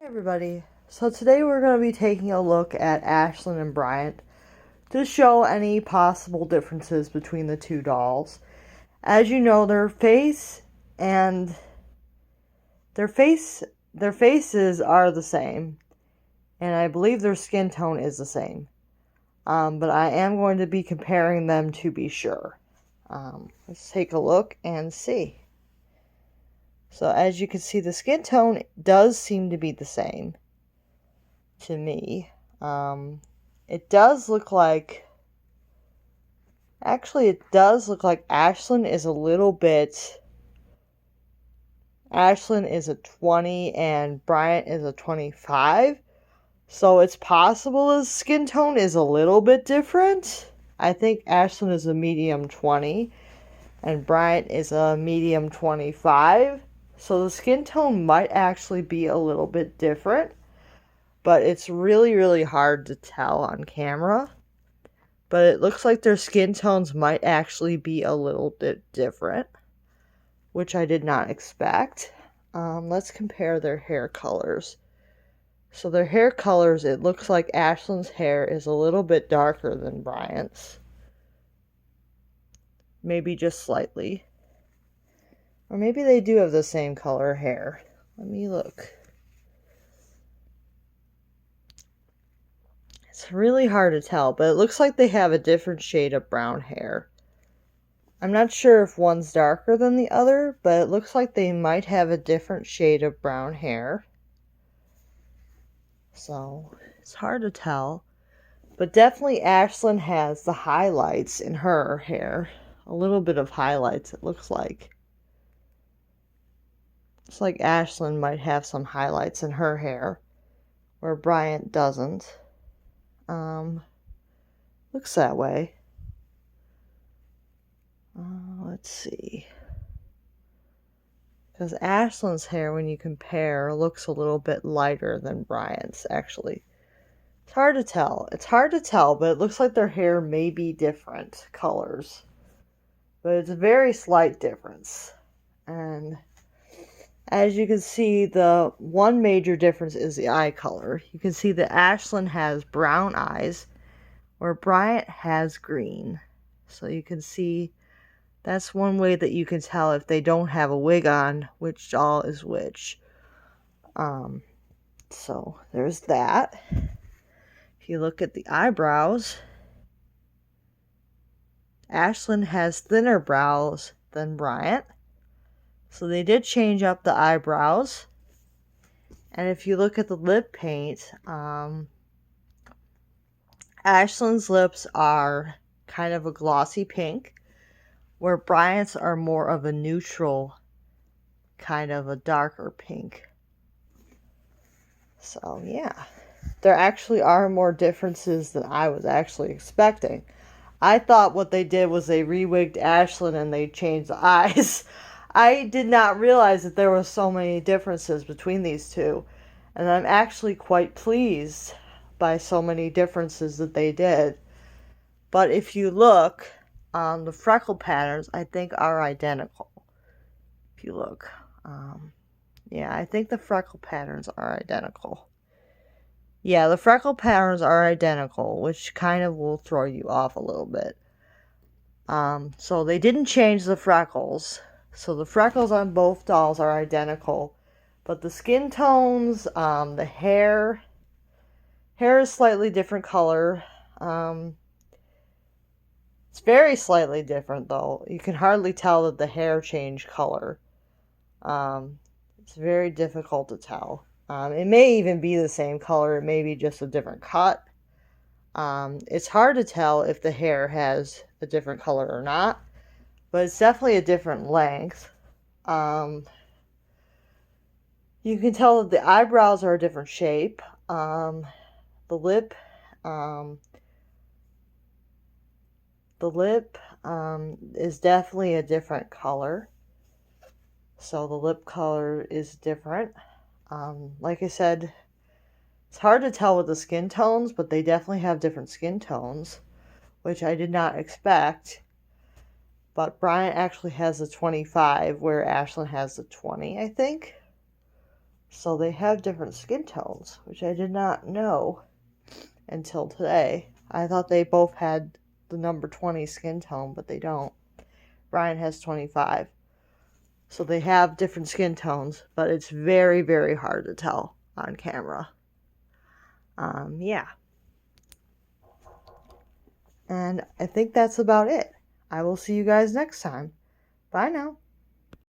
Hey everybody, so today we're going to be taking a look at Ashlyn and Bryant to show any possible differences between the two dolls. As you know, and their face their faces are the same, and I believe their skin tone is the same. But I am going to be comparing them to be sure. Let's take a look and see. So as you can see, the skin tone does seem to be the same to me. It does look like, it does look like Ashlyn is a 20 and Bryant is a 25. So it's possible his skin tone is a little bit different. I think Ashlyn is a medium 20 and Bryant is a medium 25. So the skin tone might actually be a little bit different, but it's really, really hard to tell on camera. But it looks like their skin tones might actually be a little bit different, which I did not expect. Let's compare their hair colors. So their hair colors, it looks like Ashlyn's hair is a little bit darker than Bryant's. Maybe just slightly. Or maybe they do have the same color hair. Let me look. It's really hard to tell, but it looks like they have a different shade of brown hair. I'm not sure if one's darker than the other, but it looks like they might have a different shade of brown hair. So, it's hard to tell. But definitely Ashlyn has the highlights in her hair. A little bit of highlights, it looks like. It's like Ashlyn might have some highlights in her hair, where Bryant doesn't. Looks that way. Let's see. Because Ashlyn's hair, when you compare, looks a little bit lighter than Bryant's, actually. It's hard to tell. But it looks like their hair may be different colors. But it's a very slight difference. And as you can see, the one major difference is the eye color. You can see that Ashlyn has brown eyes, where Bryant has green. So you can see that's one way that you can tell if they don't have a wig on, which doll is which. So there's that. If you look at the eyebrows, Ashlyn has thinner brows than Bryant. So they did change up the eyebrows. And if you look at the lip paint, Ashlyn's lips are kind of a glossy pink, where Bryant's are more of a neutral, kind of a darker pink. So, yeah. There actually are more differences than I was actually expecting. I thought what they did was they rewigged Ashlyn and they changed the eyes. I did not realize that there were so many differences between these two. And I'm actually quite pleased by so many differences that they did. But if you look, the freckle patterns, I think, are identical. If you look. Yeah, I think the freckle patterns are identical. Yeah, the freckle patterns are identical, which kind of will throw you off a little bit. So they didn't change the freckles. So the freckles on both dolls are identical. But the skin tones, the hair is slightly different color. It's very slightly different, though. You can hardly tell that the hair changed color. It's very difficult to tell. It may even be the same color. It may be just a different cut. It's hard to tell if the hair has a different color or not, but it's definitely a different length. You can tell that the eyebrows are a different shape. The lip is definitely a different color. So the lip color is different. Like I said, it's hard to tell with the skin tones, but they definitely have different skin tones, which I did not expect. But Bryant actually has the 25, where Ashlyn has the 20, I think. So they have different skin tones, which I did not know until today. I thought they both had the number 20 skin tone, but they don't. Bryant has 25. So they have different skin tones, but it's very, very hard to tell on camera. Yeah. And I think that's about it. I will see you guys next time. Bye now.